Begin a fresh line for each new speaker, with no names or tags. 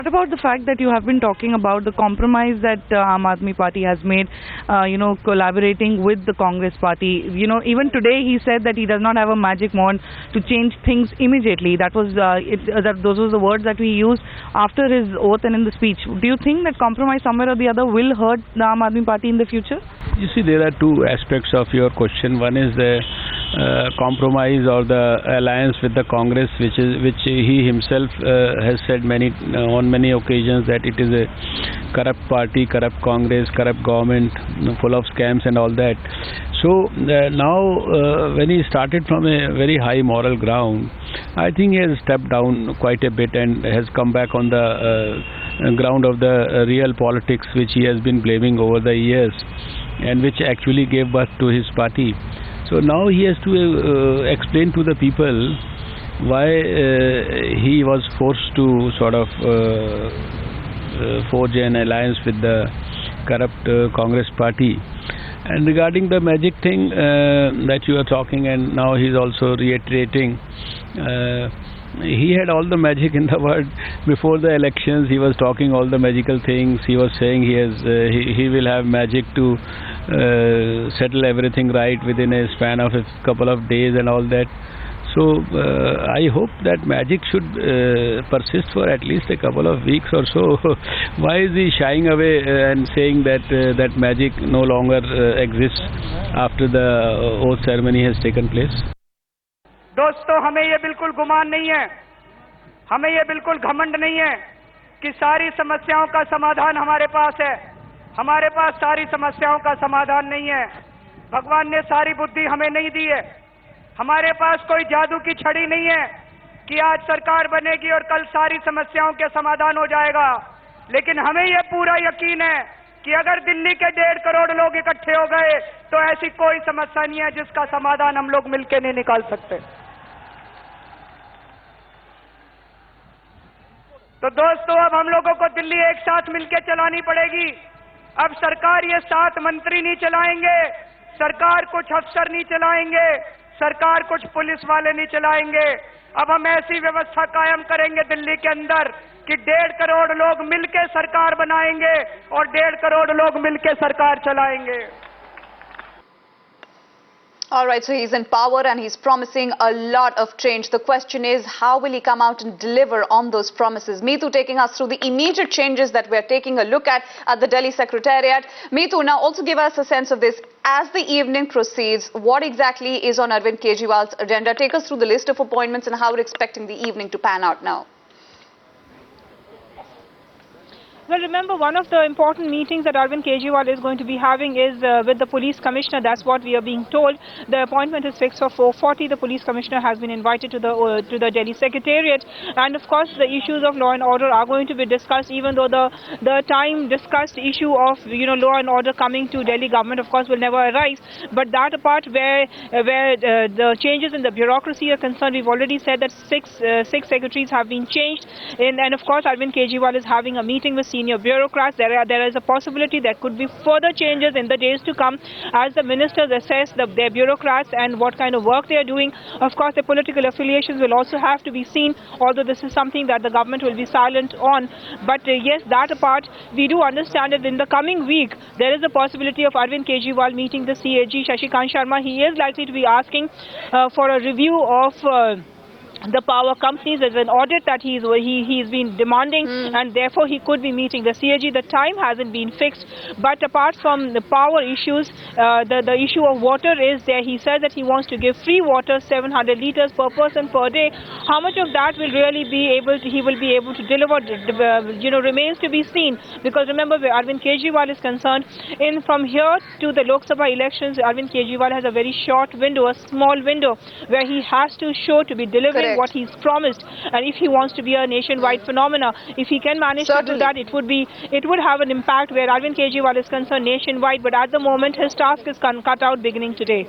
What about the fact that you have been talking about the compromise that Aam Aadmi Party has made, collaborating with the Congress Party? Even today he said that he does not have a magic wand to change things immediately. That was those were the words that we used after his oath and in the speech. Do you think that compromise somewhere or the other will hurt the Aam Aadmi Party in the future?
You see, there are two aspects of your question. One is the compromise or the alliance with the Congress, which he himself has said on many occasions that it is a corrupt party, corrupt Congress, corrupt government, full of scams and all that. So now when he started from a very high moral ground, I think he has stepped down quite a bit and has come back on the ground of the real politics, which he has been blaming over the years and which actually gave birth to his party. So now he has to explain to the people why he was forced to sort of forge an alliance with the corrupt Congress party. And regarding the magic thing that you are talking, and now he is also reiterating, he had all the magic in the world before the elections. He was talking all the magical things. He was saying he will have magic to settle everything right within a span of a couple of days and all that. So I hope that magic should persist for at least a couple of weeks or so. Why is he shying away and saying that that magic no longer exists after the oath ceremony has taken place?
दोस्तों, हमें ये बिल्कुल गुमान नहीं है, हमें ये बिल्कुल घमंड नहीं है कि सारी समस्याओं का समाधान हमारे पास है। हमारे पास सारी समस्याओं का समाधान नहीं है। भगवान ने सारी बुद्धि हमें नहीं दी है। हमारे पास कोई जादू की छड़ी नहीं है कि आज सरकार बनेगी और कल सारी समस्याओं के समाधान हो जाएगा। लेकिन हमें ये पूरा यकीन है कि अगर दिल्ली के 1.5 करोड़ लोग इकट्ठे हो गए तो ऐसी कोई समस्या नहीं है जिसका समाधान हम लोग मिलकर नहीं निकाल सकते। तो दोस्तों, अब हम लोगों को दिल्ली एक साथ मिलकर चलानी पड़ेगी। अब सरकार ये 7 मंत्री नहीं चलाएंगे, सरकार कुछ अफसर नहीं चलाएंगे, सरकार कुछ पुलिस वाले नहीं चलाएंगे। अब हम ऐसी व्यवस्था कायम करेंगे दिल्ली के अंदर कि 1.5 करोड़ लोग मिलकर सरकार बनाएंगे और 1.5 करोड़ लोग मिलकर सरकार चलाएंगे।
All right, so he's in power and he's promising a lot of change. The question is, how will he come out and deliver on those promises? Meetu taking us through the immediate changes that we're taking a look at the Delhi Secretariat. Meetu, now also give us a sense of this. As the evening proceeds, what exactly is on Arvind Kejriwal's agenda? Take us through the list of appointments and how we're expecting the evening to pan out now.
Well, remember, one of the important meetings that Arvind Kejriwal is going to be having is with the police commissioner. That's what we are being told. The appointment is fixed for 4:40. The police commissioner has been invited to the Delhi Secretariat, and of course, the issues of law and order are going to be discussed. Even though the time discussed issue of law and order coming to Delhi government, of course, will never arise. But that apart, where the changes in the bureaucracy are concerned, we've already said that six secretaries have been changed, and of course, Arvind Kejriwal is having a meeting with senior bureaucrats. There is a possibility there could be further changes in the days to come as the ministers assess their bureaucrats and what kind of work they are doing. Of course, the political affiliations will also have to be seen, although this is something that the government will be silent on. But yes, that apart, we do understand that in the coming week, there is a possibility of Arvind Kejriwal meeting the CAG, Shashikant Sharma. He is likely to be asking for a review of the power companies. There's an audit that he's been demanding, and therefore he could be meeting the CAG. The time hasn't been fixed, but apart from the power issues, the issue of water is there. He said that he wants to give free water, 700 liters per person per day. How much of that will really he will be able to deliver, remains to be seen. Because remember, where Arvind Kejriwal is concerned, from here to the Lok Sabha elections, Arvind Kejriwal has a very short window, a small window, where he has to show to be delivering what he's promised. And if he wants to be a nationwide phenomena, if he can manage to do that, it would have an impact where Arvind Kejriwal is concerned nationwide. But at the moment, his task is cut out beginning today.